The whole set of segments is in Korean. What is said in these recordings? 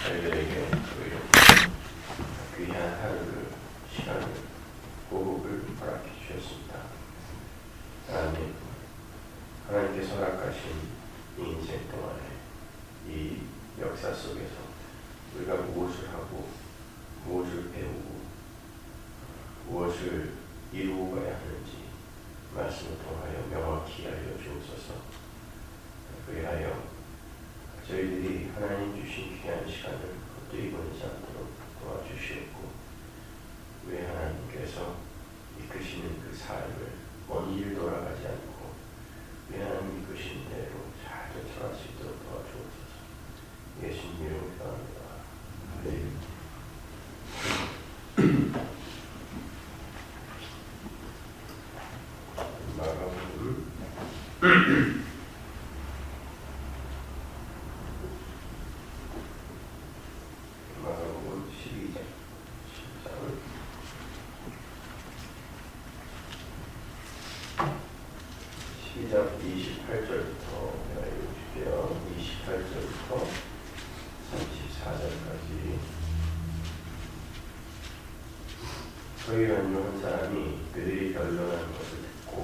저희들에게 귀한 하루를, 시간을, 호흡을 허락해 주셨습니다. 하나님, 하나님께서 허락하신 이 인생 동안에 이 역사 속에서 우리가 무엇을 하고 무엇을 배우고 무엇을 이루고 가야 하는지 말씀을 통하여 명확히 알려주옵소서. 그리하여 저희들이 하나님 주신 귀한 시간을 헛되이 보내지 않도록 도와주시옵고, 우리 하나님께서 이끄시는 그 삶을 먼 길 돌아가지 않고 우리 하나님 이끄시는 대로 잘 쫓아갈 수 있도록 도와주옵소서. 예수님 이름으로 기도합니다. 아멘. 마가복음 12장 28절부터 내가 읽어줄게요. 28절부터 34절까지. 서기관 중 한 사람이 그들이 변론하는 것을 듣고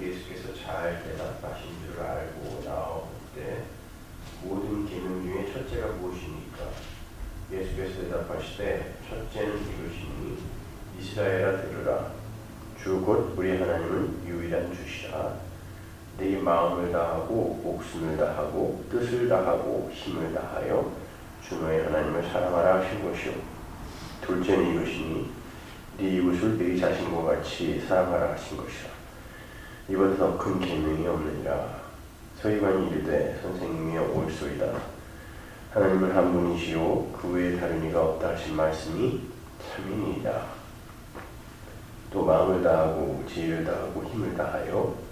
예수께서 잘 대답하신 줄 알고 나오되, 모든 계명 중에 첫째가 무엇입니까? 예수께서 대답하시되, 첫째는 이것이니 이스라엘아 들으라. 주 곧 우리 하나님은 유일한 주시라. 네 마음을 다하고 목숨을 다하고 뜻을 다하고 힘을 다하여 주 너의 하나님을 사랑하라 하신 것이요. 둘째는 이것이니 네 이웃을 네 자신과 같이 사랑하라 하신 것이라. 이보다 더 큰 계명이 없느니라. 서기관이 이르되, 선생님이여 옳소이다. 하나님을 한 분이시요 그 외에 다른 이가 없다 하신 말씀이 참이니이다. 또 마음을 다하고 지혜를 다하고 힘을 다하여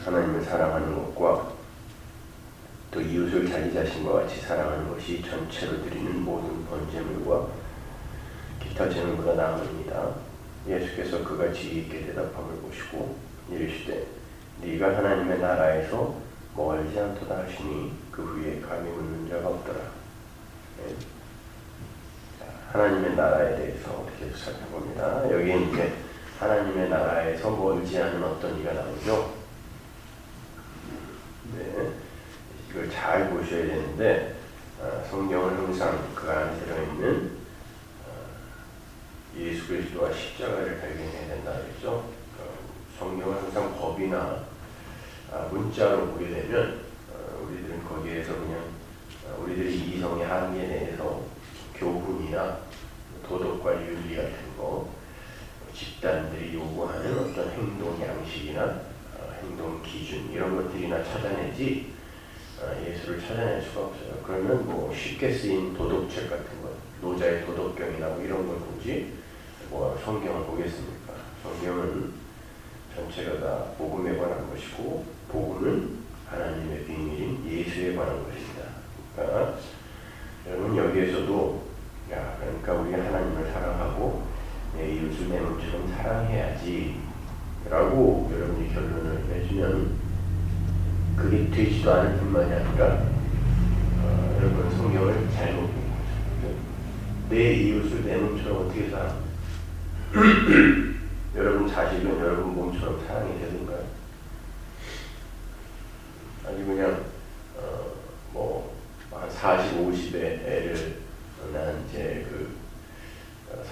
하나님을 사랑하는 것과 또 이웃을 자기 자신과 같이 사랑하는 것이 전체로 드리는 모든 번제물과 기타 제물보다 나으니이다. 예수께서 그가 지혜 있게 대답함을 보시고 이르시되, 네가 하나님의 나라에서 멀지 않도다 하시니 그 후에 감히 묻는 자가 없더라. 네. 하나님의 나라에 대해서 어떻게 살펴봅니다. 여기에 이제 하나님의 나라에서 멀지 않은 어떤 이가 나오죠. 네. 이걸 잘 보셔야 되는데, 성경은 항상 그 안에 들어있는 예수 그리스도와 십자가를 발견해야 된다 그랬죠. 성경은 항상 법이나 문자로 보게 되면 우리들은 거기에서 그냥 우리들의 이성의 한계 내에서 교훈이나 도덕과 윤리 같은 거, 집단들이 요구하는 어떤 행동 양식이나 행동 기준 이런 것들이나 찾아내지 예수를 찾아낼 수가 없어요. 그러면 뭐 쉽게 쓰인 도덕책 같은 것, 노자의 도덕경이나 뭐 이런 걸 보지 뭐 성경을 보겠습니까? 성경은 전체가 다 복음에 관한 것이고, 복음은 하나님의 비밀인 예수에 관한 것입니다. 그러니까 여러분 여기에서도 그러니까 우리 하나님을 사랑하고 내 이웃을 내 몸처럼 사랑해야지 라고 여러분이 결론을 내주면 그게 되지도 않을 뿐만이 아니라 여러분 성경을 잘못 본 거죠. 내 이웃을 내 몸처럼 어떻게 사랑? 여러분 자식은 여러분 몸처럼 사랑이 되는가요? 아니 그냥 한 40, 50의 애를 난 제 그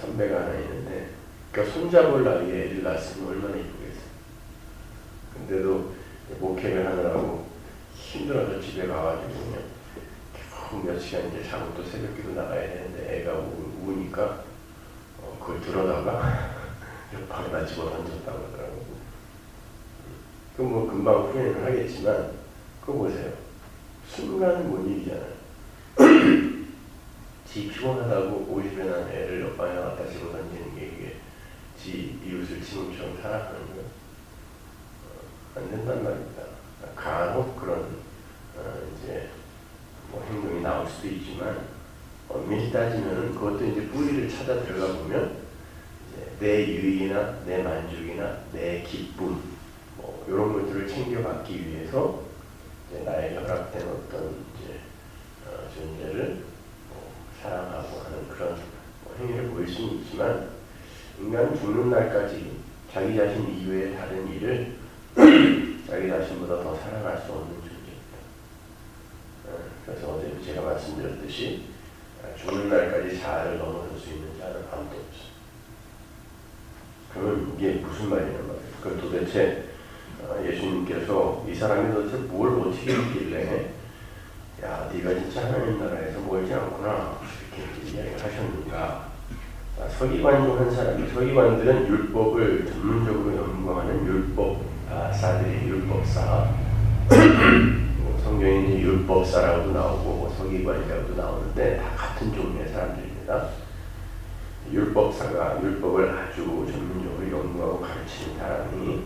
선배가 하나 있는데, 그러니까 손잡을 나이에 애를 낳았으면 얼마나 이쁘겠어요. 근데도 목회를 하느라고 힘들어서 집에 가가지고 그냥 겨우 몇 시간 이제 자고 또 새벽기도 나가야 되는데 애가 우니까 그걸 들어다가 옆방에다 집어 던졌다고 하더라고요. 그 뭐 금방 후회는 하겠지만 그거 보세요. 순간은 못 일이잖아요. 지 피곤하다고 50에 난 애를 옆방에 갖다 집어 던지는 게 이게 지 이웃을 지금처럼 사랑하는 거예요. 안 된단 말입니다. 간혹 그런 이제 뭐 행동이 나올 수도 있지만 엄밀히 따지면 그것도 이제 뿌리를 찾아 들어가 보면 이제 내 유익이나 내 만족이나 내 기쁨 뭐 이런 것들을 챙겨받기 위해서 이제 나에게 허락된 어떤 이제 존재를 죽는 날까지 자기 자신 이외의 다른 일을 자기 자신보다 더 사랑할 수 없는 존재입니다. 그래서 어제 제가 말씀드렸듯이 죽는 날까지 자아를 넘어설 수 있는 자는 아무도 없어요. 그러면 이게 무슨 말이냐 말이에요. 그 도대체 예수님께서 이 사람이 도대체 뭘 어떻게 했길래 야 네가 진짜 하나님 나라에서 멀지 않구나 이렇게 이야기를 하셨는가. 서기관 중 한 사람이, 서기관들은 율법을 전문적으로 연구하는 율법사들이 율법사 성경에 이제 율법사라고도 나오고 서기관이라고도 나오는데 다 같은 종류의 사람들입니다. 율법사가 율법을 아주 전문적으로 연구하고 가르치는 사람이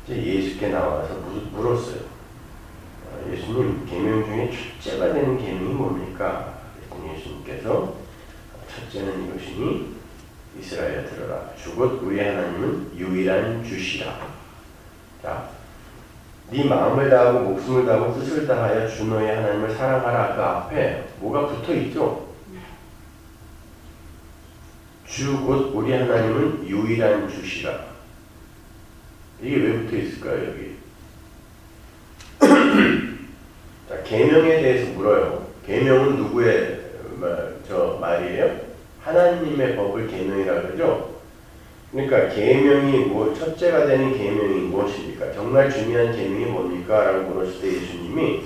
이제 예수께 나와서 물었어요. 예수님, 계명 중에 첫째가 되는 계명이 뭡니까? 그랬더니 예수님께서 첫째는 이것이니 이스라엘에 들어라. 주곧 우리 하나님은 유일한 주시라. 자, 네 마음을 다하고 목숨을 다하고 뜻을 다하여 주 너의 하나님을 사랑하라. 그 앞에 뭐가 붙어 있죠? 주 곧 우리 하나님은 유일한 주시라. 이게 왜 붙어 있을까요, 여기? 자, 계명에 대해서 물어요. 계명은 누구의 말이에요? 하나님의 법을 계명이라고 그러죠. 그러니까 계명이 첫째가 되는 계명이 무엇입니까? 정말 중요한 계명이 뭡니까? 라고 물었을 때 예수님이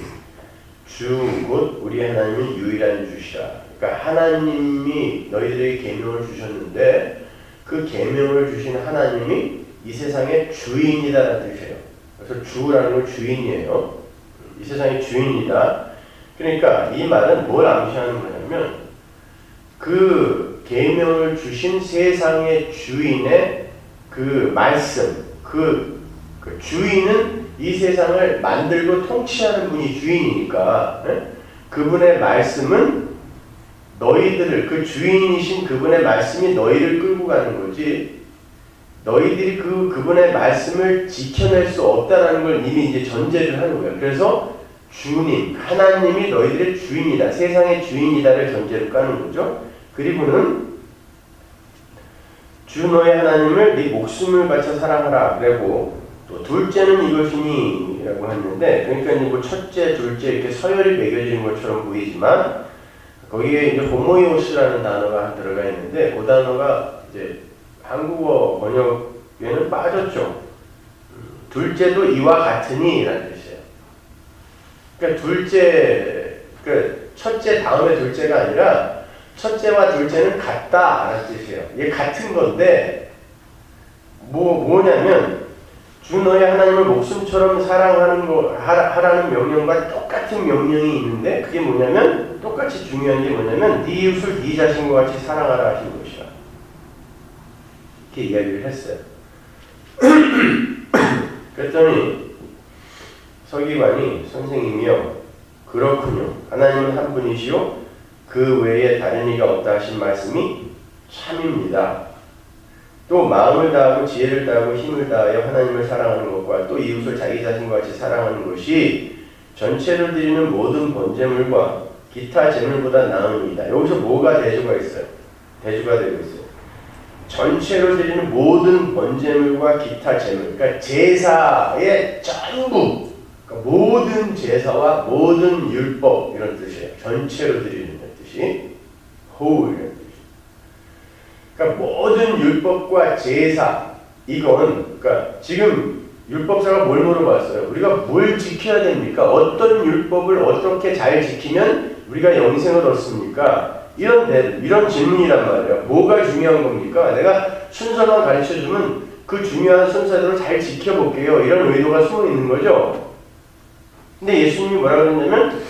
주 곧 우리 하나님은 유일한 주시라. 그러니까 하나님이 너희들에게 계명을 주셨는데 그 계명을 주신 하나님이 이 세상의 주인이다라는 뜻이에요. 그래서 주라는 건 주인이에요. 이 세상의 주인이다. 그러니까 이 말은 뭘 암시하는 거냐면 그 계명을 주신 세상의 주인의 그 말씀, 그 주인은 이 세상을 만들고 통치하는 분이 주인이니까 그분의 말씀은 너희들을, 그 주인이신 그분의 말씀이 너희를 끌고 가는 거지 너희들이 그분의 말씀을 지켜낼 수 없다는 걸 이미 이제 전제를 하는 거예요. 그래서 주님, 하나님이 너희들의 주인이다, 세상의 주인이다를 전제로 까는 거죠. 그리고는 주 너의 하나님을 네 목숨을 바쳐 사랑하라. 그리고 또 둘째는 이것이니 라고 했는데, 그러니까 뭐 첫째, 둘째 이렇게 서열이 매겨지는 것처럼 보이지만 거기에 이제 호모이오스라는 단어가 들어가 있는데 그 단어가 이제 한국어 번역에는 빠졌죠. 둘째도 이와 같으니 라는 뜻이에요. 그러니까 첫째 다음에 둘째가 아니라 첫째와 둘째는 같다 라는 뜻이에요. 이게 같은 건데 뭐냐면 주 너의 하나님을 목숨처럼 사랑하는 거 하라는 명령과 똑같은 명령이 있는데 그게 뭐냐면 똑같이 중요한 게 뭐냐면 네 이웃을 네 자신과 같이 사랑하라 하신 것이야. 이렇게 이야기를 했어요. 그랬더니 서기관이 선생님이요, 그렇군요. 하나님은 한 분이시요 그 외에 다른 이가 없다 하신 말씀이 참입니다. 또 마음을 다하고 지혜를 다하고 힘을 다하여 하나님을 사랑하는 것과 또 이웃을 자기 자신과 같이 사랑하는 것이 전체로 드리는 모든 번제물과 기타 제물보다 나으니이다. 여기서 뭐가 대조가 있어요? 대조가 되고 있어요. 전체로 드리는 모든 번제물과 기타 제물, 그러니까 제사의 전부, 그러니까 모든 제사와 모든 율법 이런 뜻이에요. 전체로 드리는 뜻이 whole 이런 뜻이에요. 그러니까 모든 율법과 제사, 이건 그러니까 지금 율법사가 뭘 물어봤어요? 우리가 뭘 지켜야 됩니까? 어떤 율법을 어떻게 잘 지키면 우리가 영생을 얻습니까? 이런 질문이란 말이에요. 뭐가 중요한 겁니까? 내가 순서만 가르쳐주면 그 중요한 순서대로 잘 지켜볼게요. 이런 의도가 숨어 있는 거죠. 근데 예수님이 뭐라고 그랬냐면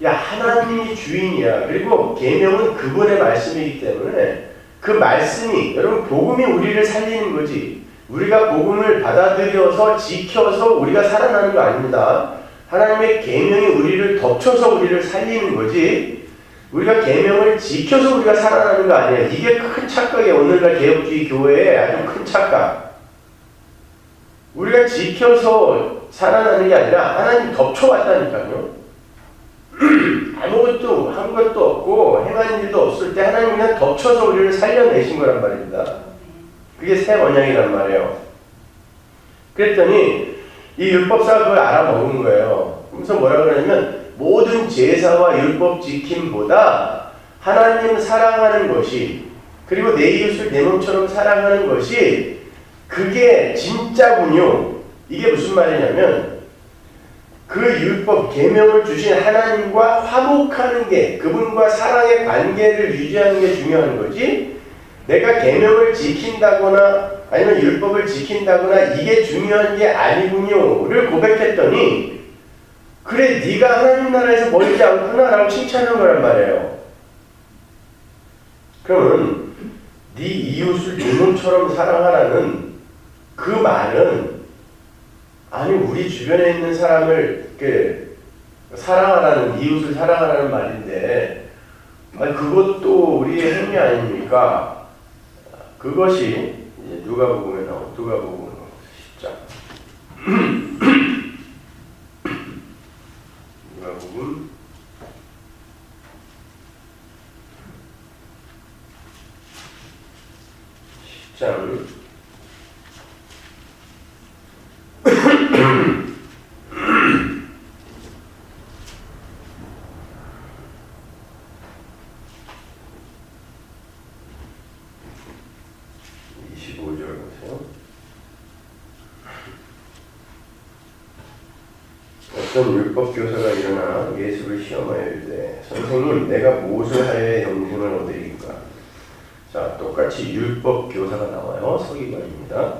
야, 하나님이 주인이야. 그리고 계명은 그분의 말씀이기 때문에 그 말씀이, 여러분 복음이 우리를 살리는 거지 우리가 복음을 받아들여서 지켜서 우리가 살아나는 거 아닙니다. 하나님의 계명이 우리를 덮쳐서 우리를 살리는 거지 우리가 계명을 지켜서 우리가 살아나는 거 아니에요. 이게 큰 착각이에요. 오늘날 개혁주의 교회의 아주 큰 착각. 우리가 지켜서 살아나는 게 아니라 하나님 덮쳐왔다니까요. 아무것도 한 것도 없고 행한 일도 없을 때 하나님 그냥 덮쳐서 우리를 살려내신 거란 말입니다. 그게 새 언약이란 말이에요. 그랬더니 이 율법사가 그걸 알아먹은 거예요. 그래서 뭐라 그러냐면 모든 제사와 율법 지킴보다 하나님 사랑하는 것이, 그리고 내 이웃을 내 몸처럼 사랑하는 것이, 그게 진짜군요. 이게 무슨 말이냐면 그 율법 계명을 주신 하나님과 화목하는 게, 그분과 사랑의 관계를 유지하는 게 중요한 거지, 내가 계명을 지킨다거나 아니면 율법을 지킨다거나 이게 중요한 게 아니군요를 고백했더니, 그래 네가 하나님 나라에서 멀지 않구나 라고 칭찬한 거란 말이에요. 그러면 네 이웃을 네 몸처럼 사랑하라는 그 말은, 아니 우리 주변에 있는 사람을 사랑하라는, 이웃을 사랑하라는 말인데, 아니 그것도 우리의 행위 아닙니까? 그것이 이제 누가복음에 나온 누가복음 10장 누가복음 10장 25절 보세요. 어떤 율법 교사가 일어나 예수를 시험하여 이르되, 선생님 내가 무엇을 하여야 영생을 얻으리까? 자, 똑같이 율법 교사가 나와요. 서기관입니다.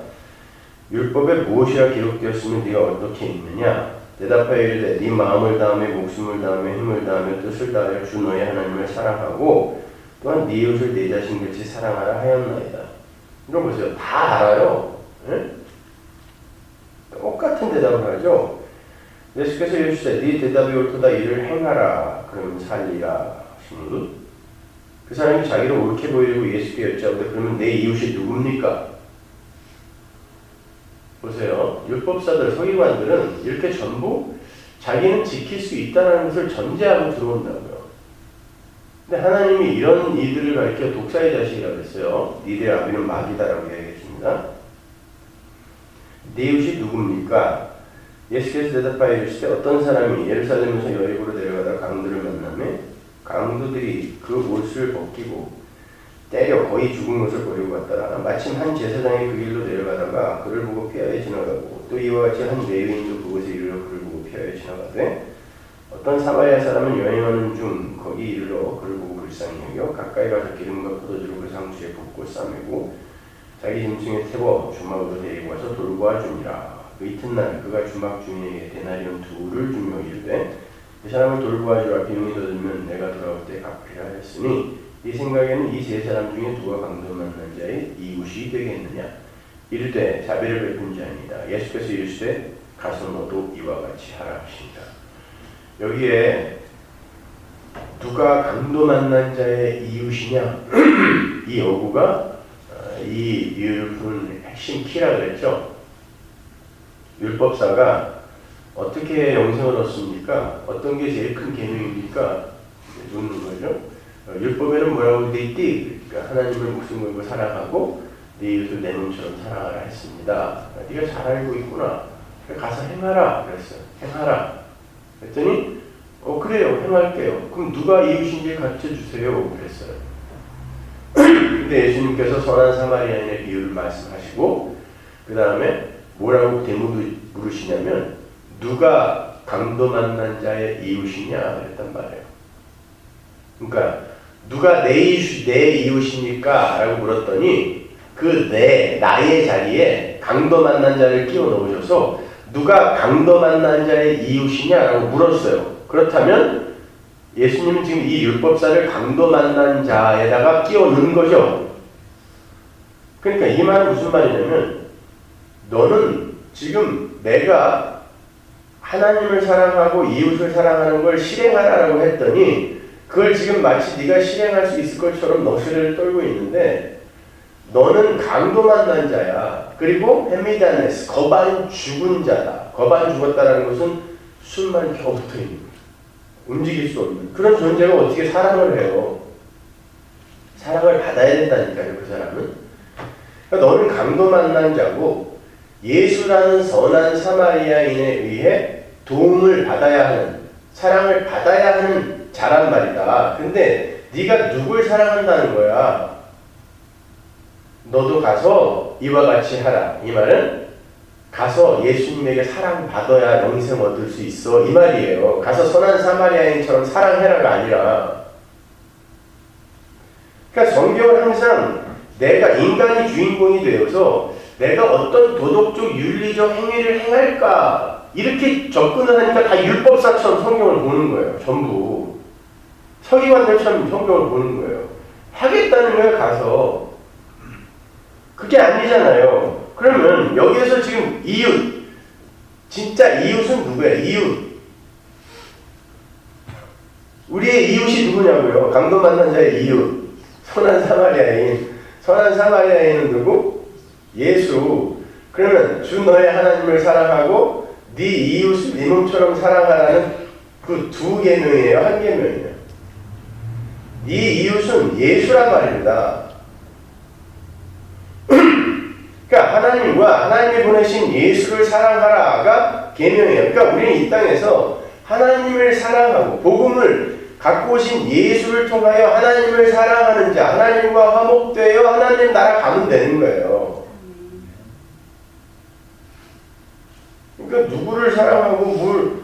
율법에 무엇이라 기록되었으면 네가 어떻게 읽느냐? 대답하여 이르되 네 마음을 다하며 목숨을 다하며 힘을 다하며 뜻을 다하여 주 너의 하나님을 사랑하고 또한 네 이웃을 네 자신같이 사랑하라 하였나이다. 이거 보세요. 다 알아요. 네? 똑같은 대답을 하죠. 예수께서 이르시되 네 대답이 옳도다, 이를 행하라 그러면 살리라 하시니, 그 사람이 자기를 옳게 보이려고 예수께 여짜오되 그러면 내 이웃이 누굽니까? 보세요. 율법사들, 서기관들은 이렇게 전부 자기는 지킬 수 있다는 것을 전제하고 들어온다고요. 근데 하나님이 이런 이들을 가리켜 독사의 자식이라고 했어요. 니들의 아비는 마귀다라고 이야기했습니다. 내 이웃이 누굽니까? 예수께서 대답하여 이르시되 어떤 사람이 예루살렘에서 여리고로 내려가다 강도를 만나매 강도들이 그 옷을 벗기고 때려 거의 죽은 것을 버리고 갔다가 마침 한 제사장이 그 길로 내려가다가 그를 보고 피하여 지나가고, 또 이와 같이 한 레위인도 그곳에 이르러 그를 보고 피하여 지나가되, 어떤 사마리아 사람은 여행하는 중 거기 이르러 그를 보고 불쌍히 여겨 가까이 가서 기름과 포도주로 그 상추에 붓고 싸매고 자기 짐승에 태워 주막으로 데리고 와서 돌보아 주니라. 그 이튿날 그가 주막 주인에게 데나리온 2를 주며 이르되 그 사람을 돌보아 주라. 비용이 더 들면 내가 돌아올 때 갚으리라 했으니, 이 생각에는 이 세 사람 중에 누가 강도 만난 자의 이웃이 되겠느냐? 이르되 자비를 베푼 자입니다. 예수께서 이르시되 가서 너도 이와 같이 하라 하십니다. 여기에 누가 강도 만난 자의 이웃이냐? 이 어구가 이 율법의 핵심 키라 그랬죠. 율법사가 어떻게 영생을 얻습니까? 어떤 게 제일 큰 계명입니까? 묻는 거죠. 율법에는 뭐라고 돼 있디? 그러니까 하나님을 목숨 걸고 살아가고 네 이웃을 내 몸처럼 사랑하라 했습니다. 네가 잘 알고 있구나. 가서 행하라 그랬어요. 행하라. 그랬더니 그래요. 행할게요. 그럼 누가 이웃인지 가르쳐주세요. 그랬어요. 근데 예수님께서 선한 사마리아인의 비유를 말씀하시고 그 다음에 뭐라고 물으시냐면 누가 강도 만난 자의 이웃이냐 그랬단 말이에요. 그러니까 누가 내 이웃입니까? 라고 물었더니 그 나의 자리에 강도 만난 자를 끼워 넣으셔서 누가 강도 만난 자의 이웃이냐라고 물었어요. 그렇다면 예수님은 지금 이 율법사를 강도 만난 자에다가 끼워 넣은 거죠. 그러니까 이 말은 무슨 말이냐면, 너는 지금 내가 하나님을 사랑하고 이웃을 사랑하는 걸 실행하라고 했더니 그걸 지금 마치 네가 실행할 수 있을 것처럼 너스레를 떨고 있는데, 너는 강도 만난 자야. 그리고 헤미다네스, 거반 죽은 자다. 거반 죽었다라는 것은 숨만 겨우 붙어 있는 거야. 움직일 수 없는 그런 존재가 어떻게 사랑을 해요? 사랑을 받아야 된다니까요. 그 사람은. 그러니까 너는 강도 만난 자고 예수라는 선한 사마리아인에 의해 도움을 받아야 하는, 사랑을 받아야 하는 자란 말이다. 근데 네가 누굴 사랑한다는 거야? 너도 가서 이와 같이 하라. 이 말은 가서 예수님에게 사랑받아야 영생 얻을 수 있어, 이 말이에요. 가서 선한 사마리아인처럼 사랑해라가 아니라. 그러니까 성경은 항상 내가 인간이 주인공이 되어서 내가 어떤 도덕적 윤리적 행위를 행할까 이렇게 접근을 하니까 다 율법사처럼 성경을 보는 거예요. 전부 서기관들처럼 성경을 보는 거예요. 하겠다는 거예요. 가서. 그게 아니잖아요. 그러면 여기에서 지금 이웃, 진짜 이웃은 누구예요? 이웃. 우리의 이웃이 누구냐고요? 강도 만난 자의 이웃. 선한 사마리아인. 선한 사마리아인은 누구? 예수. 그러면 주 너의 하나님을 사랑하고 네 이웃을 네 몸처럼 사랑하라는 그 두 계명이에요? 한 계명이에요? 네 이웃은 예수란 말입니다. 그러니까 하나님과 하나님이 보내신 예수를 사랑하라가 계명이에요. 그러니까 우리는 이 땅에서 하나님을 사랑하고 복음을 갖고 오신 예수를 통하여 하나님을 사랑하는 자, 하나님과 화목되어 하나님 나라 가면 되는 거예요. 그러니까 누구를 사랑하고 뭘,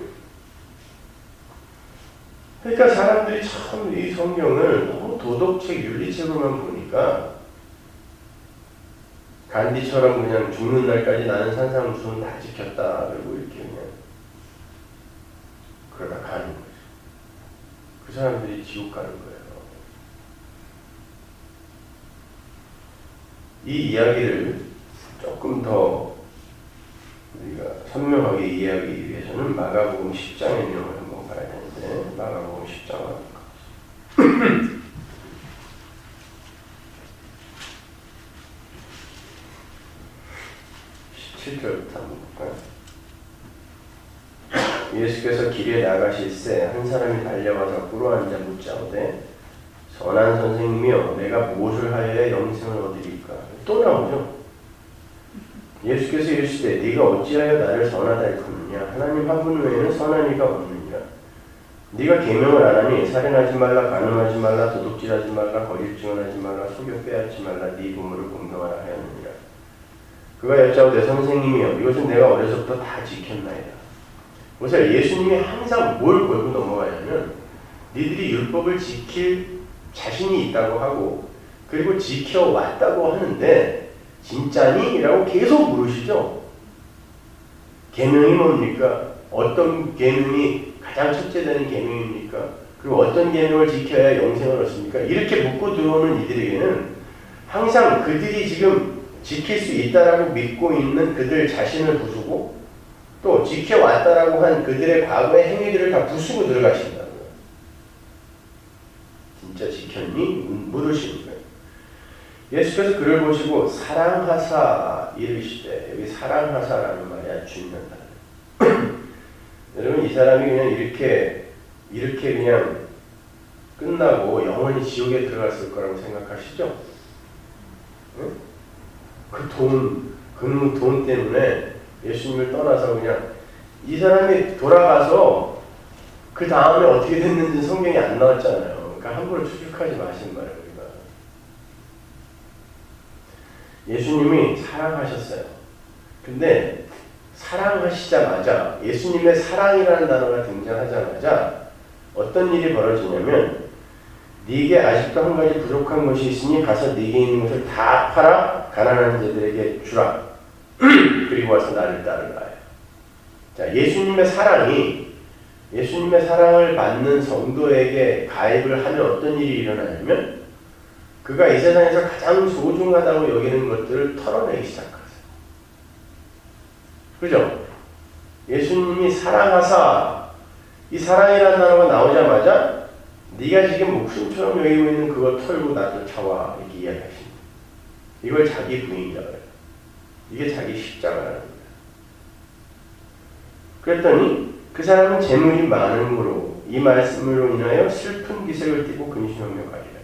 그러니까 사람들이 참 이 성경을 너무 도덕책, 윤리책으로만 보니까 간디처럼 그냥 죽는 날까지 나는 산상수훈 다 지켰다 그리고 이렇게 그냥 그러다 가는 거죠. 그 사람들이 지옥 가는 거예요. 이 이야기를 조금 더 우리가 선명하게 이해하기 위해서는 마가복음 10장의 내용을 한번 봐야 되는데, 마가복음 10장을 17절부터 한번 볼까요? 예수께서 길에 나가실새 한 사람이 달려와서 꿇어앉아 묻자오되 선한 선생님이여 내가 무엇을 하여야 영생을 얻으리까? 또 나오죠. 예수께서 이르시되 네가 어찌하여 나를 선하다 일컫느냐? 하나님 한 분 외에는 선한 이가 없느니라. 네가 계명을 안 하니 살인하지 말라, 간음하지 말라, 도둑질하지 말라, 거짓 증언하지 말라, 속여 빼앗지 말라, 네 부모를 공경하라 하였느니라. 그가 여짜오되 선생님이여 이것은 내가 어려서부터 다 지켰나이다. 보세요. 예수님이 항상 뭘 걸고 넘어가냐면 니들이 율법을 지킬 자신이 있다고 하고 그리고 지켜왔다고 하는데 진짜니? 라고 계속 물으시죠. 계명이 뭡니까? 어떤 계명이 가장 첫째 되는 계명입니까? 그리고 어떤 계명을 지켜야 영생을 얻습니까? 이렇게 묻고 들어오는 이들에게는 항상 그들이 지금 지킬 수 있다라고 믿고 있는 그들 자신을 부수고 또 지켜왔다라고 한 그들의 과거의 행위들을 다 부수고 들어가신다고요. 진짜 지켰니? 물으시는 거예요. 예수께서 그를 보시고 사랑하사 이르시되, 여기 사랑하사라는 말이 아주 중요한 단어예요. 여러분 이 사람이 그냥 이렇게 그냥 끝나고 영원히 지옥에 들어갔을 거라고 생각하시죠? 응? 그 돈 때문에 예수님을 떠나서 그냥 이 사람이 돌아가서 그 다음에 어떻게 됐는지 성경이 안 나왔잖아요. 그러니까 함부로 추측하지 마신 말이에요. 우리가. 예수님이 사랑하셨어요. 근데 사랑하시자마자 예수님의 사랑이라는 단어가 등장하자마자 어떤 일이 벌어지냐면 네게 아직도 한 가지 부족한 것이 있으니 가서 네게 있는 것을 다 팔아 가난한 자들에게 주라. 그리고 와서 나를 따르라. 자, 예수님의 사랑을 받는 성도에게 가입을 하면 어떤 일이 일어나냐면 그가 이 세상에서 가장 소중하다고 여기는 것들을 털어내기 시작하세요. 그죠? 예수님이 사랑하사, 이 사랑이라는 단어가 나오자마자 네가 지금 목숨처럼 여기고 있는 그거 털고 나도 차와 이렇게 이야기하십니다. 이걸 자기 부인이라고 해요. 이게 자기 십자가라는 거예요. 그랬더니 그 사람은 재물이 많음으로 이 말씀으로 인하여 슬픈 기색을 띠고 근심하며 가리라.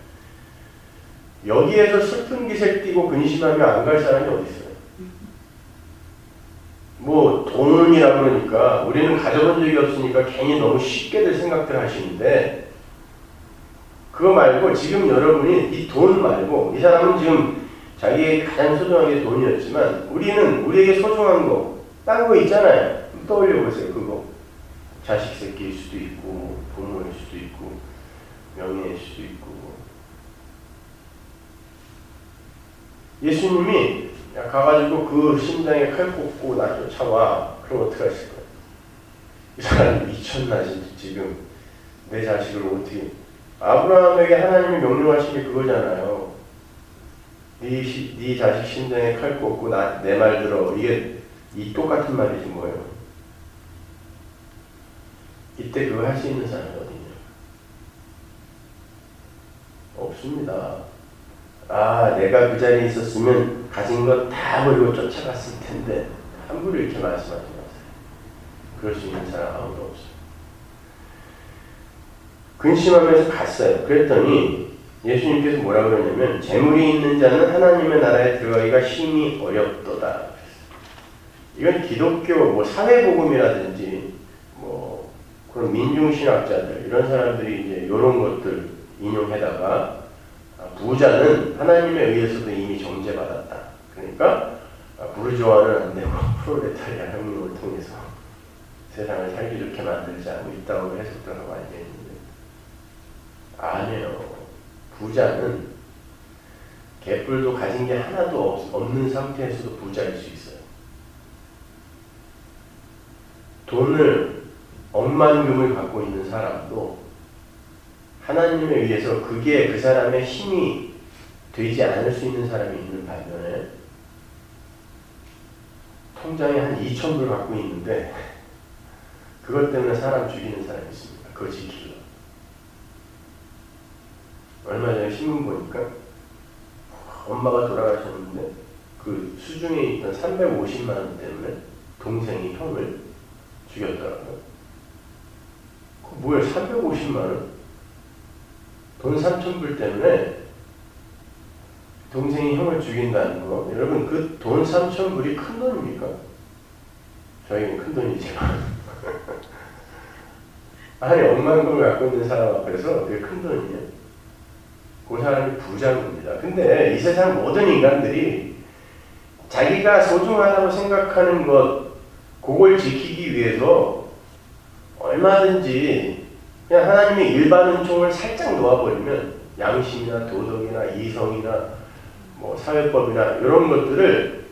여기에서 슬픈 기색 띠고 근심하며 안 갈 사람이 어디 있어요? 뭐 돈이라 그러니까 우리는 가져본 적이 없으니까 괜히 너무 쉽게들 생각들 하시는데, 그거 말고 지금 여러분이 이 돈 말고, 이 사람은 지금 자기에게 가장 소중한 게 돈이었지만 우리는 우리에게 소중한 거 딴 거 있잖아요. 떠올려 보세요. 그거 자식 새끼일 수도 있고 부모일 수도 있고 명예일 수도 있고. 예수님이 가가지고 그 심장에 칼 꽂고 나 쫓아와. 그럼 어떻게 하실 거예요? 이 사람 미쳤나 지금 내 자식을 어떻게. 아브라함에게 하나님이 명령하신 게 그거잖아요. 네 자식 심장에 칼 꽂고 내 말 들어. 이게 이 똑같은 말이지 뭐예요. 이때 그거 할 수 있는 사람이 어디냐? 없습니다. 아, 내가 그 자리에 있었으면 가진 것 다 버리고 쫓아갔을 텐데. 함부로 이렇게 말씀하지 마세요. 그럴 수 있는 사람 아무도 없어요. 근심하면서 갔어요. 그랬더니 예수님께서 뭐라고 그러냐면, 재물이 있는 자는 하나님의 나라에 들어가기가 심히 어렵도다. 이건 기독교 뭐 사회복음이라든지 뭐 그런 민중신학자들 이런 사람들이 이제 이런 것들 인용해다가, 부자는 하나님에 의해서도 이미 정죄받았다. 그러니까 부르주아는 안 되고 프롤레타리아 혁명을 통해서 세상을 살기 좋게 만들자 뭐 있다고 해석도 하고 앉아있는데, 아니에요. 부자는 개뿔도 가진 게 하나도 없는 상태에서도 부자일 수 있어요. 돈을 억만금을 갖고 있는 사람도 하나님에 의해서 그게 그 사람의 힘이 되지 않을 수 있는 사람이 있는 반면에, 통장에 한 2,000불 갖고 있는데 그것 때문에 사람 죽이는 사람이 있습니다. 그거 지키려. 얼마 전에 신문 보니까 엄마가 돌아가셨는데 그 수중에 있던 350만 원 때문에 동생이 형을 죽였더라고요. 그 뭐야, 350만 원? 돈 3,000불 때문에 동생이 형을 죽인다는 거. 여러분, 그 돈 3,000불이 큰 돈입니까? 저희는 큰 돈이지만 아니, 억만 돈을 갖고 있는 사람 앞에서 그게 큰 돈이에요. 그 사람이 부자입니다. 근데 이 세상 모든 인간들이 자기가 소중하다고 생각하는 것, 그걸 지키기 위해서 얼마든지 그냥 하나님의 일반 은총을 살짝 놓아버리면, 양심이나 도덕이나 이성이나 뭐 사회법이나 이런 것들을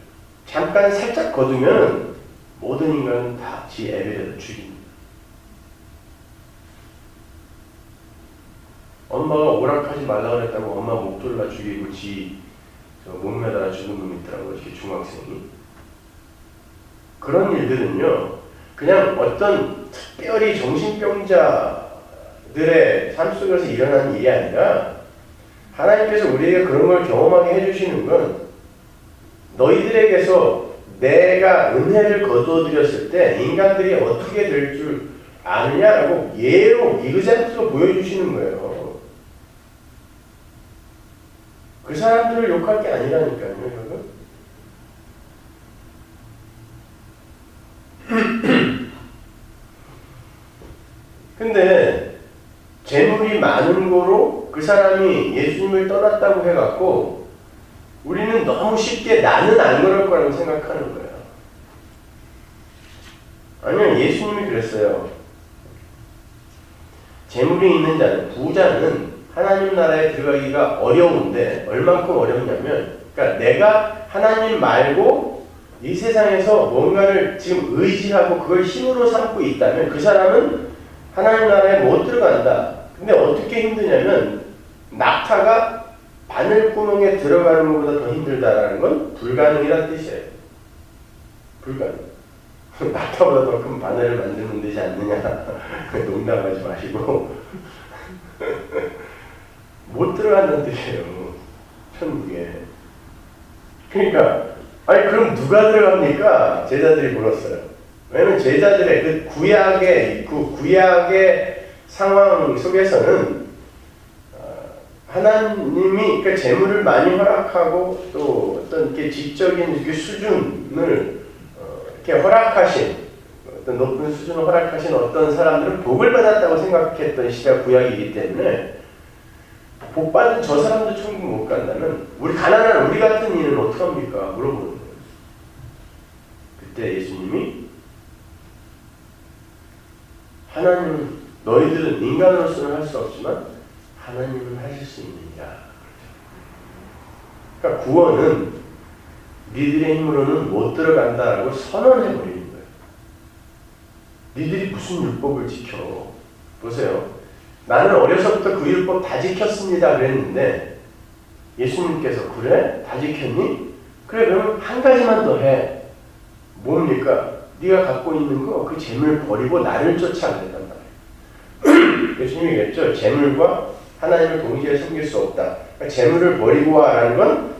잠깐 살짝 거두면 모든 인간은 다 지 애비라도 죽입니다. 엄마가 오락하지 말라 그랬다고 엄마 목 졸라 죽이고 목 매달아 죽은 놈 있더라고요. 이렇게 중학생이. 그런 일들은요, 그냥 어떤 특별히 정신병자들의 삶 속에서 일어나는 일이 아니라, 하나님께서 우리에게 그런 걸 경험하게 해주시는 건, 너희들에게서 내가 은혜를 거두어 드렸을 때 인간들이 어떻게 될 줄 아느냐라고 예로 이그젠플로 보여주시는 거예요. 그 사람들을 욕할 게 아니라니까요, 여러분. 근데 재물이 많은 거로 그 사람이 예수님을 떠났다고 해갖고 우리는 너무 쉽게 나는 안 그럴 거라고 생각하는 거예요. 아니요, 예수님이 그랬어요. 재물이 있는 자는, 부자는 하나님 나라에 들어가기가 어려운데, 얼만큼 어렵냐면, 그러니까 내가 하나님 말고 이 세상에서 뭔가를 지금 의지하고 그걸 힘으로 삼고 있다면 그 사람은 하나님 나라에 못 들어간다. 근데 어떻게 힘드냐면, 낙타가 바늘구멍에 들어가는 것보다 더 힘들다라는 건 불가능이라는 뜻이에요. 불가능. 낙타보다 더 큰 바늘을 만들면 되지 않느냐. 농담하지 마시고 못 들어간다는 뜻이에요, 천국에. 그러니까 아니 그럼 누가 들어갑니까? 제자들이 물었어요. 왜냐면 제자들의 그 구약의 상황 속에서는 하나님이 그러니까 재물을 많이 허락하고 또 어떤 이렇게 지적인 그 수준을 이렇게 허락하신 어떤 높은 수준을 허락하신 어떤 사람들은 복을 받았다고 생각했던 시대가 구약이기 때문에 복 받은 저 사람도 천국 못 간다면 우리 가난한 우리 같은 이는 어떡합니까? 물어보는 거예요. 그때 예수님이 하나님은 너희들은 인간으로서는 할 수 없지만 하나님은 하실 수 있느니라. 그러니까 구원은 니들의 힘으로는 못 들어간다라고 선언해버리는 거예요. 니들이 무슨 율법을 지켜. 보세요. 나는 어려서부터 그 율법 다 지켰습니다 그랬는데 예수님께서 그래? 다 지켰니? 그래 그러면 한 가지만 더 해. 뭡니까? 네가 갖고 있는 거 그 재물 버리고 나를 쫓아 안 된단 말이에요. 예수님이 얘기했죠. 재물과 하나님을 동시에 섬길 수 없다. 그러니까 재물을 버리고 와라는 건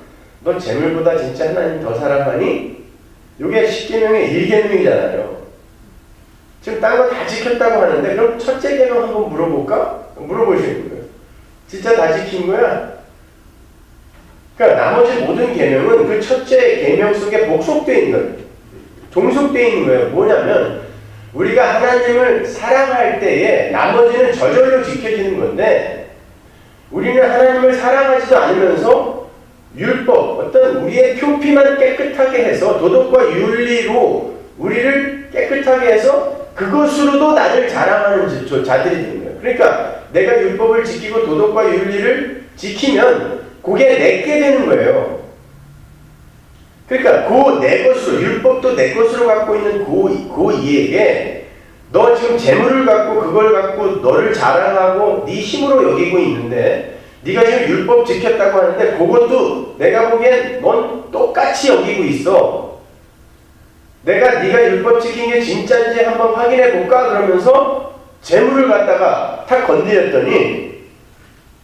너 재물보다 진짜 하나님 더 사랑하니? 이게 10계명의 1계명이잖아요. 지금 딴 거 다 지켰다고 하는데 그럼 첫째 계명 한번 물어볼까? 물어보시는 거예요. 진짜 다 지킨 거야? 그러니까 나머지 모든 계명은 그 첫째 계명 속에 복속되어 있는 거예요. 종속되어 있는 거예요. 뭐냐면 우리가 하나님을 사랑할 때에 나머지는 저절로 지켜지는 건데 우리는 하나님을 사랑하지도 않으면서 율법, 어떤 우리의 표피만 깨끗하게 해서 도덕과 윤리로 우리를 깨끗하게 해서 그것으로도 나를 자랑하는 자들이 되는 거예요. 그러니까 내가 율법을 지키고 도덕과 윤리를 지키면 그게 내게 되는 거예요. 그러니까 그 내 것으로 율법도 내 것으로 갖고 있는 그 이에게 너 지금 재물을 갖고 그걸 갖고 너를 자랑하고 네 힘으로 여기고 있는데 네가 지금 율법 지켰다고 하는데 그것도 내가 보기엔 넌 똑같이 여기고 있어. 내가 네가 율법 지킨 게 진짜인지 한번 확인해 볼까? 그러면서 재물을 갖다가 탁 건드렸더니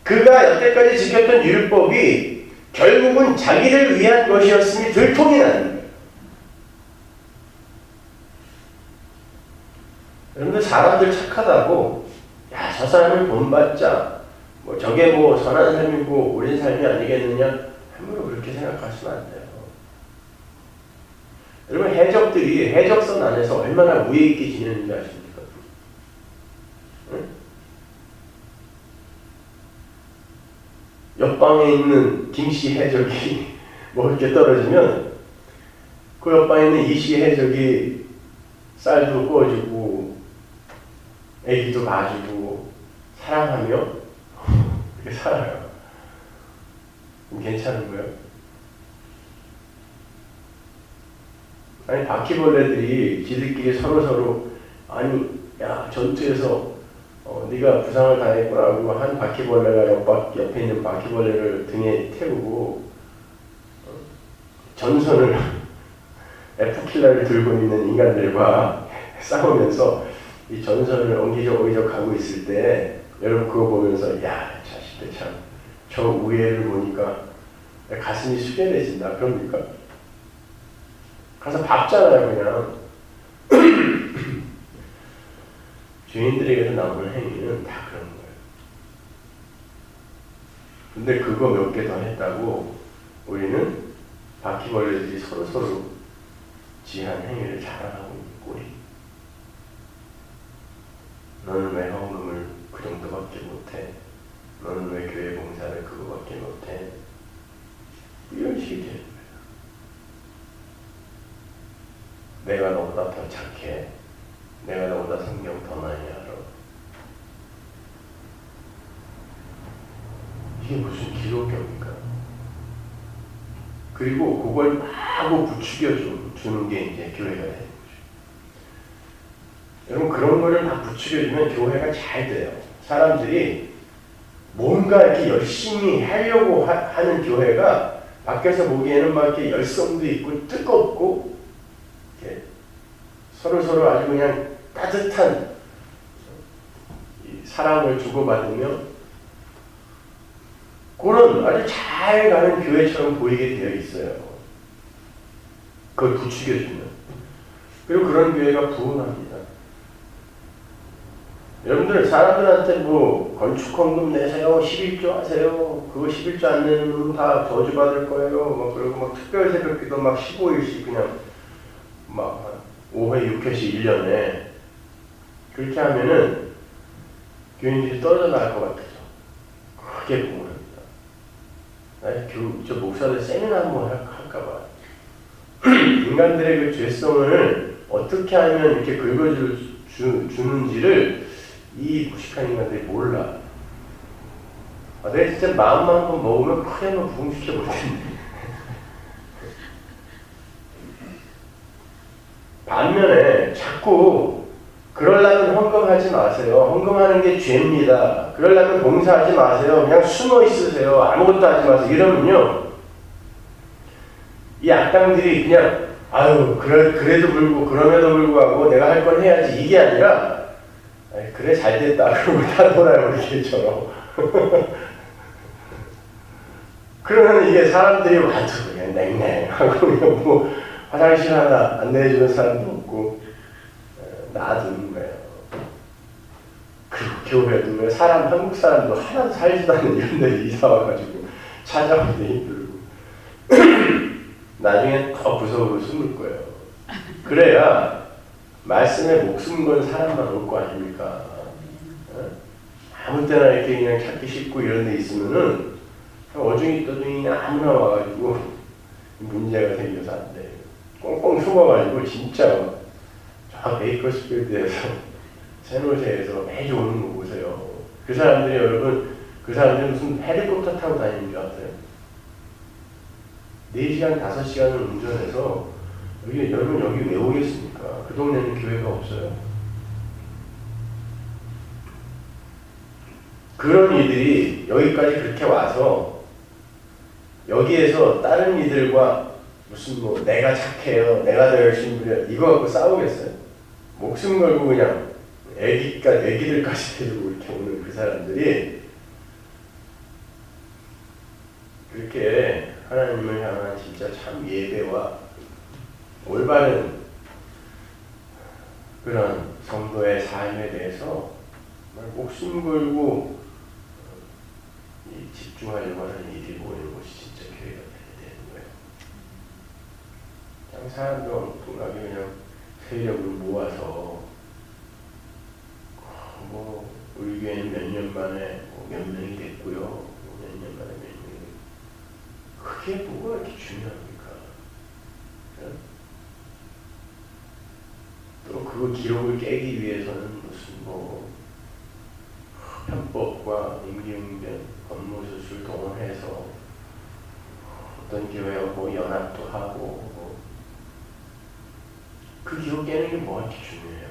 그가 여태까지 지켰던 율법이 결국은 자기를 위한 것이었음이 들통이 나는 거예요. 여러분들 사람들 착하다고 야, 저 사람을 본받자 뭐 저게 뭐 선한 삶이고 옳은 삶이 아니겠느냐 함부로 그렇게 생각하시면 안 돼요. 여러분 해적들이 해적선 안에서 얼마나 무예 있게 지내는지 아십니까? 응? 옆방에 있는 김씨 해적이 뭐 이렇게 떨어지면 그 옆방에 있는 이씨 해적이 쌀도 구워주고 애기도 봐주고 사랑하며 이렇게 살아요. 괜찮은 거예요? 아니 바퀴벌레들이 지들끼리 서로 아니 야 전투에서 네가 부상을 당했구나 하고 한 바퀴벌레가 옆에 있는 바퀴벌레를 등에 태우고 전선을 F킬러를 들고 있는 인간들과 싸우면서 이 전선을 엉기적 가고 있을 때 여러분 그거 보면서 야 자식들 참 저 우애를 보니까 가슴이 숙연해진다 그럽니까? 가서 밟잖아요 그냥. 주인들에게서 나오는 행위는 다 그런 거예요. 근데 그거 몇 개 더 했다고 우리는 바퀴벌레들이 서로 지한 행위를 자랑하고 있는 꼴이. 너는 왜 헌금을 그 정도밖에 못해? 너는 왜 교회 봉사를 그거밖에 못해? 이런 식이 되는 거예요. 내가 너보다 더 착해. 내가 너보다 성경 더 많이 알아. 이게 무슨 기독교입니까? 그리고 그걸 마구 부추겨주는 게 이제 교회가 되는 거죠. 여러분 그런 거를 막 부추겨주면 교회가 잘 돼요. 사람들이 뭔가 이렇게 열심히 하려고 하는 교회가 밖에서 보기에는 막 이렇게 열성도 있고 뜨겁고 이렇게 서로 아주 그냥 따뜻한 사랑을 주고받으며 그런 아주 잘 가는 교회처럼 보이게 되어 있어요. 그걸 부추겨주면. 그리고 그런 교회가 부흥합니다. 여러분들 사람들한테 뭐 건축헌금 내세요, 11조 하세요. 그거 11조 안 내는 놈은 다 저주받을 거예요. 막 그리고 막 특별 새벽기도 막 15일씩 그냥 막 5회, 6회씩 1년에 그렇게 하면은 교인들이 떨어져 나갈 것 같아요. 크게 공헌합니다. 저 목사들 세미나 한번 할까봐. 인간들의 그 죄성을 어떻게 하면 이렇게 긁어주는지를 이 무식한 인간들이 몰라. 내가 진짜 마음만 한번 먹으면 크게 한번 부흥시켜 볼 텐데. 반면에 자꾸 그러려면 헌금하지 마세요. 헌금하는 게 죄입니다. 그러려면 봉사하지 마세요. 그냥 숨어 있으세요. 아무것도 하지 마세요. 이러면요, 이 악당들이 그냥 그래도 그럼에도 불구하고 내가 할 건 해야지 이게 아니라 그래 잘됐다 그러고 다 돌아버리겠죠. 그러면 이게 사람들이 와도 그냥 냉랭하고 그냥 뭐 화장실 하나 안 내주는 사람도 없고 놔두는 거예요. 그 교회도 왜 한국 사람도 하나도 살지도 않는 이런 데 이사 와가지고 찾아오기 힘들고 나중엔 더 구석으로 숨을 거예요. 그래야 말씀에 목숨 건 사람만 올 거 아닙니까? 아무 때나 이렇게 그냥 찾기 쉽고 이런 데 있으면은 어중이 떠중이 아무나 와가지고 문제가 생겨서 안 돼. 꽁꽁 숨어가지고 진짜 저 베이커스필드에서 샌호세에서 매주 오는 거 보세요. 그 사람들이 그 사람들이 무슨 헬리콥터 타고 다니는 줄 아세요? 4시간, 5시간을 운전해서 여러분 여기 왜 오겠습니까? 그 동네는 교회가 없어요. 그런 이들이 여기까지 그렇게 와서 여기에서 다른 이들과 무슨 뭐 내가 착해요, 내가 더 열심히 그래요 이거 갖고 싸우겠어요? 목숨 걸고 그냥 애기들까지 데리고 이렇게 오는 그 사람들이 그렇게 하나님을 향한 진짜 참 예배와 올바른 그런 성도의 삶에 대해서 정말 목숨 걸고 집중하려고 하는 일이 모이는 곳이 진짜 교회가 되는 거예요. 그냥 사람들 엉뚱하게 그냥 세력을 모아서 뭐 우리 교회는 몇 년 만에 몇 명이 됐고요. 몇 년 만에 몇 명이 됐고 그게 뭐가 이렇게 중요합니까? 또 그 기록을 깨기 위해서는 무슨 뭐 편법과 임기응변, 법무수술 동원해서 어떤 교회하고 연합도 하고 그 기록 깨는 게 뭐가 이렇게 중요해요?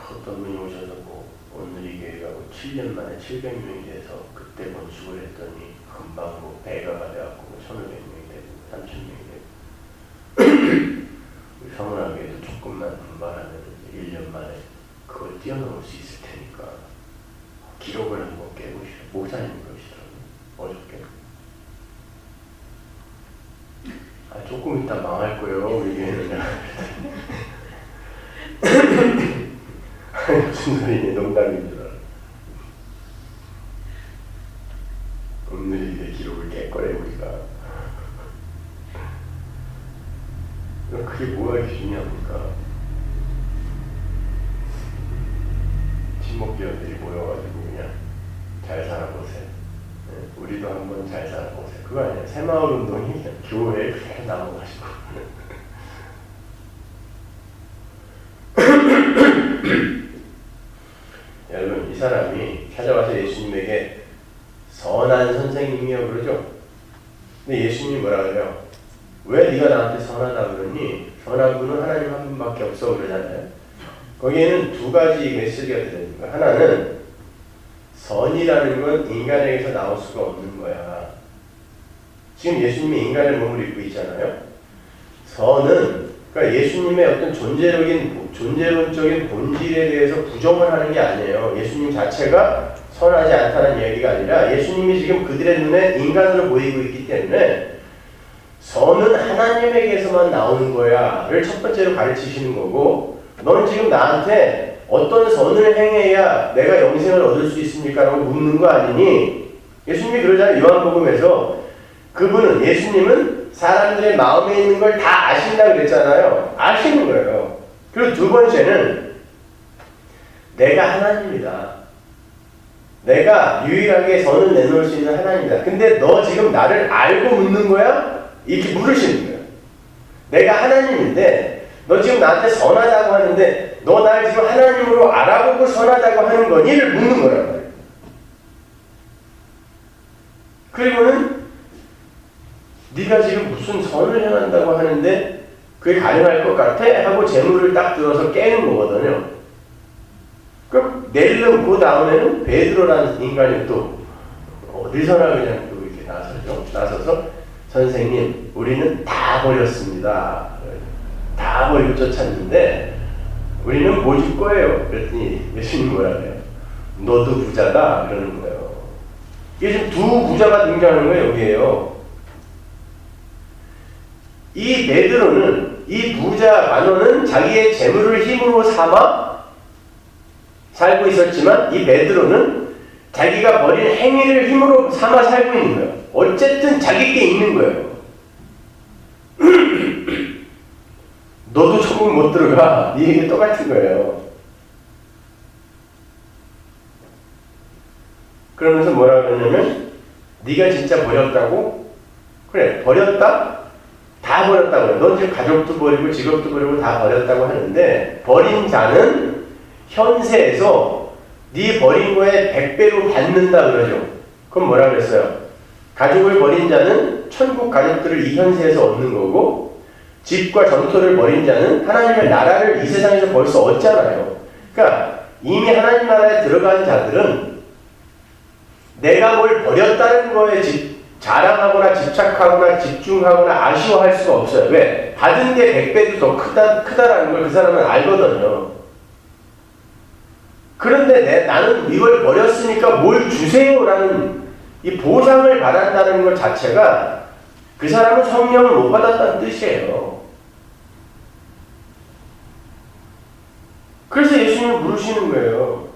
어떤 분이 오셔서 뭐 오늘 이 교회가 7년 만에 700명이 돼서 그때 건축을 했더니 금방 뭐 배가가 돼갖고 1,500명이 되고 3,000명이 되고 우리 성원하게도 조금만 분발하면 1년 만에 그걸 뛰어넘을 수 있을 테니까 기록을 한번 깨보시오. 목사님 그러시더라고요. 어저께. 조금 이따 망할 거예요. 우리 교회는. 무슨 소리니? 농담인 줄 알아. 오늘 내 기록을 깰 거래 우리가. 그게 뭐가 이렇게 중요합니까? 친목교원들이 모여가지고 그냥 잘 살아보세요. 네? 우리도 한번 잘 살아보세요. 그거 아니야. 새마을 운동이 그냥 교회에 그렇게 남아가지고. 여러분, 이 사람이 찾아와서 예수님에게 선한 선생님이요 그러죠. 근데 예수님이 뭐라 그래요? 왜 네가 나한테 선하다 그러니? 선한 분은 하나님 한 분밖에 없어 그러잖아요. 거기에는 두 가지 메시지가 들어있는 거야. 하나는 선이라는 건 인간에게서 나올 수가 없는 거야. 지금 예수님이 인간의 몸을 입고 있잖아요. 선은 그러니까 예수님의 어떤 존재론적인 본질에 대해서 부정을 하는 게 아니에요. 예수님 자체가 선하지 않다는 얘기가 아니라 예수님이 지금 그들의 눈에 인간으로 보이고 있기 때문에 선은 하나님에게서만 나오는 거야를 첫 번째로 가르치시는 거고, 너는 지금 나한테 어떤 선을 행해야 내가 영생을 얻을 수 있습니까? 라고 묻는 거 아니니? 예수님이 그러잖아요. 요한복음에서 그분은, 예수님은 사람들의 마음에 있는 걸 다 아신다 그랬잖아요. 아시는 거예요. 그리고 두 번째는 내가 하나님이다. 내가 유일하게 선을 내놓을 수 있는 하나님이다. 근데 너 지금 나를 알고 묻는 거야? 이렇게 물으시는 거예요. 내가 하나님인데 너 지금 나한테 선하다고 하는데 너 날 지금 하나님으로 알아보고 선하다고 하는 거니를 묻는 거란 말이에요. 그리고는 네가 지금 무슨 선을 행한다고 하는데 그게 가능할 것 같아? 하고 재물을 딱 들어서 깨는 거거든요. 그럼 내일은 그 다음에는 베드로라는 인간이 또 어디서나 그냥 또 이렇게 나서죠. 나서서 선생님, 우리는 다 버렸습니다. 다 버리고 쫓았는데 우리는 뭐 줄 거예요? 그랬더니 예수님 뭐라 그래요? 너도 부자다 그러는 거예요. 이게 지금 두 부자가 등장하는 거예요. 여기에요. 이 베드로는, 이 부자 만원은 자기의 재물을 힘으로 삼아 살고 있었지만 이 베드로는 자기가 벌인 행위를 힘으로 삼아 살고 있는 거예요. 어쨌든 자기 게 있는 거예요. 너도 천국 못 들어가. 네 얘기 똑같은 거예요. 그러면서 뭐라 그러냐면 네가 진짜 버렸다고? 그래, 버렸다? 다 버렸다고 그래. 넌 지금 가족도 버리고 직업도 버리고 다 버렸다고 하는데 버린 자는 현세에서 네 버린 거에 100배로 받는다 그러죠. 그럼 뭐라 그랬어요? 가족을 버린 자는 천국 가족들을 이 현세에서 얻는 거고 집과 전토를 벌인 자는 하나님의 나라를 이 세상에서 벌써 얻잖아요. 그러니까 이미 하나님 나라에 들어간 자들은 내가 뭘 버렸다는 거에 자랑하거나 집착하거나 집중하거나 아쉬워할 수가 없어요. 왜? 받은 게 100배도 더 크다라는 걸 그 사람은 알거든요. 그런데 나는 이걸 버렸으니까 뭘 주세요라는 이 보상을 받았다는 것 자체가 그 사람은 성령을 못 받았다는 뜻이에요. 그래서 예수님을 물으시는 거예요.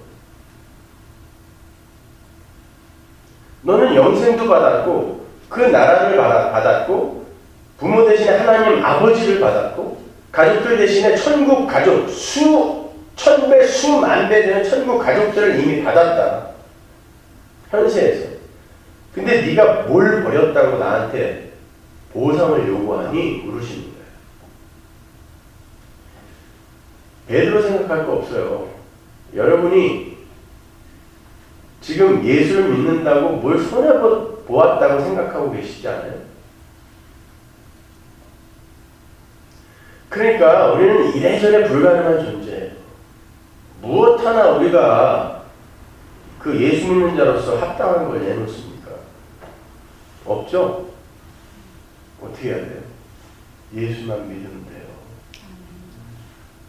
너는 영생도 받았고 그 나라를 받았고 부모 대신에 하나님 아버지를 받았고 가족들 대신에 천국 가족 천배 수만배 되는 천국 가족들을 이미 받았다. 현세에서. 근데 네가 뭘 버렸다고 나한테 보상을 요구하니? 물으시는 거예요. 베드로 생각할 거 없어요. 여러분이 지금 예수를 믿는다고 뭘 손해보았다고 생각하고 계시지 않아요? 그러니까 우리는 이래저래 불가능한 존재예요. 무엇 하나 우리가 그 예수 믿는 자로서 합당한 걸 내놓습니까? 없죠? 어떻게 해야 돼요? 예수만 믿으면 돼요.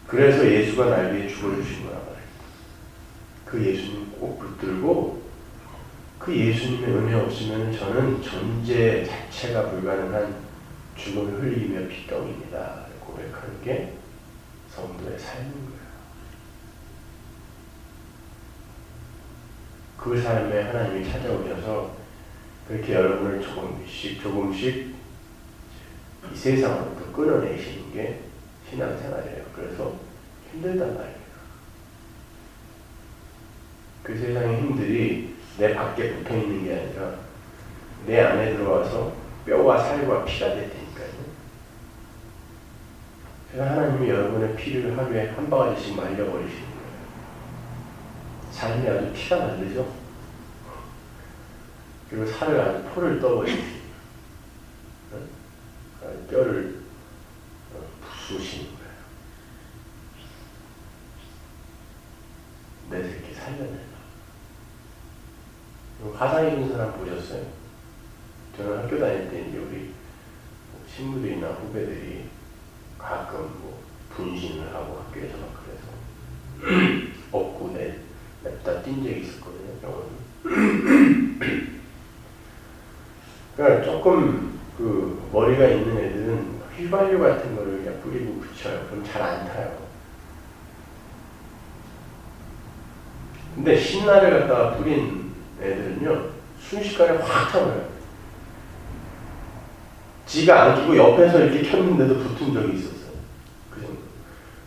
그래서 예수가 날 위해 죽어주신 거란 말이에요. 그 예수님 꼭 붙들고 그 예수님의 은혜 없으면 저는 존재 자체가 불가능한 죽음을 흘리며 핏덩입니다. 고백하는 게 성도의 삶인 거예요. 그 삶에 하나님이 찾아오셔서 그렇게 여러분을 조금씩 이 세상으로부터 끊어내시는 게 신앙생활이에요. 그래서 힘들단 말이에요. 그 세상의 힘들이 내 밖에 붙어있는 게 아니라 내 안에 들어와서 뼈와 살과 피가 될 테니까요. 그래서 하나님이 여러분의 피를 하루에 한 바가지씩 말려버리시는 거예요. 삶이 아주 피가 날르죠. 그리고 살을 아주 포를 떠버리시고 뼈를 부수시는 거예요. 내 새끼 살려내라. 가상 입은 사람 보셨어요? 저는 학교 다닐 때 이제 우리 친구들이나 후배들이 가끔 뭐 분신을 하고 학교에서 막 그래서 업고 냅다 뛴 적이 있었거든요. 병원에. 그러니까 조금 그 머리가 있는 애들은 휘발유 같은 거를 그냥 뿌리고 붙여요. 그럼 잘 안 타요. 근데 신나를 갖다가 뿌린 애들은요 순식간에 확 타버려요. 지가 안 끼고 옆에서 이렇게 켰는데도 붙은 적이 있었어요. 그 정도.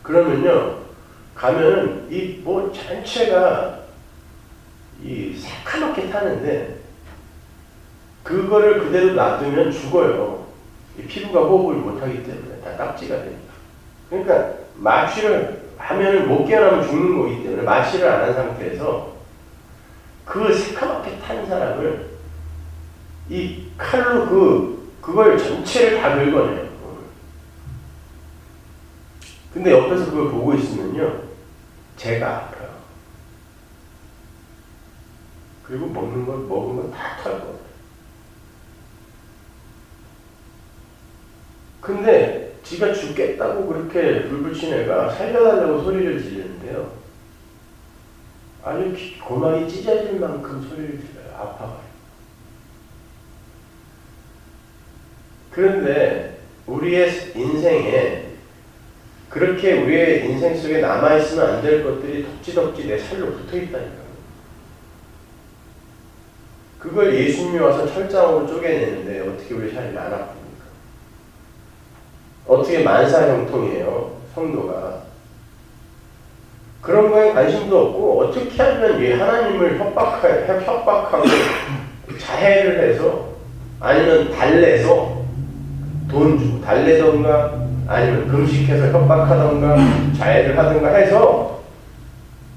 그러면요 가면은 이 뭐 전체가 이 새카맣게 타는데 그거를 그대로 놔두면 죽어요. 이 피부가 호흡을 못하기 때문에 다 딱지가 되니까. 그러니까 마취를 하면 못 깨어나면 죽는 거기 때문에 마취를 안 한 상태에서 그 새카맣게 탄 사람을 이 칼로 그걸 전체를 다 긁어내요. 근데 옆에서 그걸 보고 있으면요 제가 아파요. 그리고 먹는 건 다 털 거예요. 근데 지가 죽겠다고 그렇게 불붙인 애가 살려달라고 소리를 지르는데요. 아주 고막이 찢어질 만큼 소리를 질러요. 아파가지고. 그런데 우리의 인생에 그렇게 우리의 인생 속에 남아있으면 안 될 것들이 덕지덕지 내 살로 붙어있다니까요. 그걸 예수님이 와서 철장으로 쪼개내는데 어떻게 우리 살이 안 아픕니까? 어떻게 만사형통이에요, 성도가. 그런 거에 관심도 없고 어떻게 하면 이 하나님을 협박하고 자해를 해서 아니면 달래서 돈 주고 달래던가 아니면 금식해서 협박하던가 자해를 하던가 해서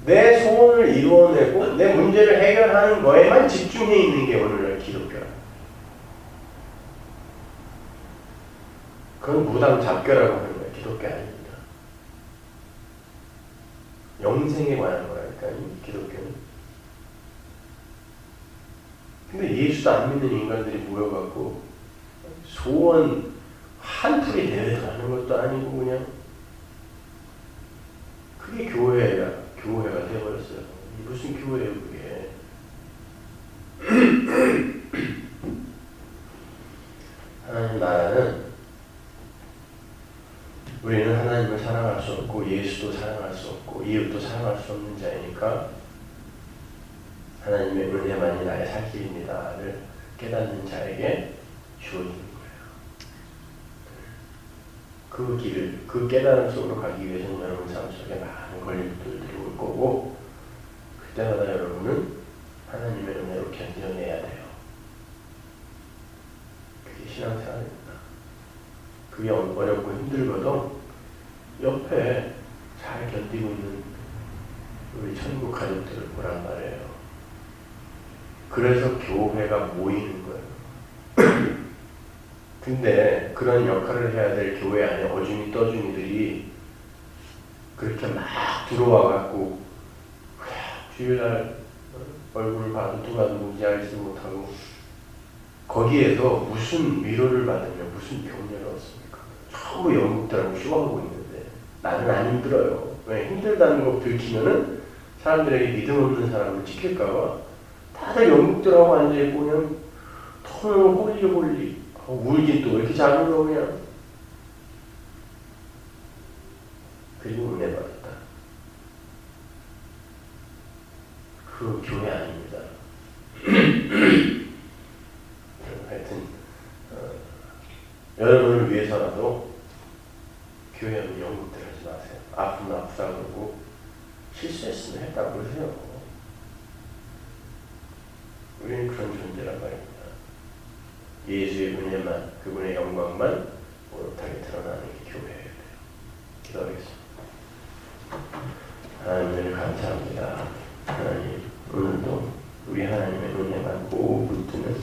내 소원을 이루어내고 내 문제를 해결하는 거에만 집중해 있는 게 오늘날 기독교라. 그건 무당 잡교라고 하는 거예요. 기독교 아닙니다. 영생에 관한 거라니까요. 기독교는. 근데 예수도 안 믿는 인간들이 모여갖고 소원 한풀이 대회도 하는 것도 아니고 그냥 그게 교회가 되어버렸어요. 무슨 교회예요 그게. 하나님 나라는 우리는 하나님을 사랑할 수 없고 예수도 사랑할 수 없고 이웃도 사랑할 수 없는 자이니까 하나님의 은혜만이 나의 살 길입니다를 깨닫는 자에게 주어지는 거예요. 그 길을, 그 깨달음 속으로 가기 위해서는 여러분 삶 속에 많은 걸림돌들이 올 거고 그때마다 여러분은 하나님의 은혜로 견뎌내야 돼요. 그게 신앙생활입니다. 그게 어렵고 힘들거든 옆에 잘 견디고 있는 우리 천국 가족들을 보란 말이에요. 그래서 교회가 모이는 거예요. 근데 그런 역할을 해야 될 교회 안에 어중이 떠중이들이 그렇게 막 들어와갖고 주일날 얼굴을 봐도 누가 누군지 알지 못하고 거기에서 무슨 위로를 받으며 무슨 교훈을 얻습니까? 전부 영국들하고 쇼하고 있는데 나는 안 힘들어요. 왜? 힘들다는 거 들키면은 사람들에게 믿음 없는 사람을 지킬까봐 다들 영국들하고 앉아있고 그냥 ton을 홀리 울긴 또 왜 이렇게 잘 울어 그냥. 그리고 은혜 받았다. 그 교회 아닙니다. 하여튼 여러분을 위해서라도 교회 오면 영국들 하지 마세요. 아프면 아프다고 그러고 실수했으면 했다고 그러세요. 우리는 그런 존재란 말입니다. 예수의 은혜만, 그분의 영광만 오롯하게 드러나는 게 교회여야 돼요. 기도하겠습니다. 하나님을 감사합니다. 하나님, 오늘도 우리 하나님의 은혜만 꼭 붙드는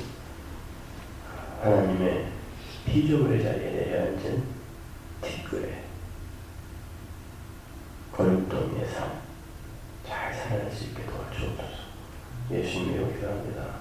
하나님의 피조물의 자리에 내려앉은 티끌에 거룩동의 삶 잘 살아낼 수 있게 도와주옵소서. 예수님의 기도합니다.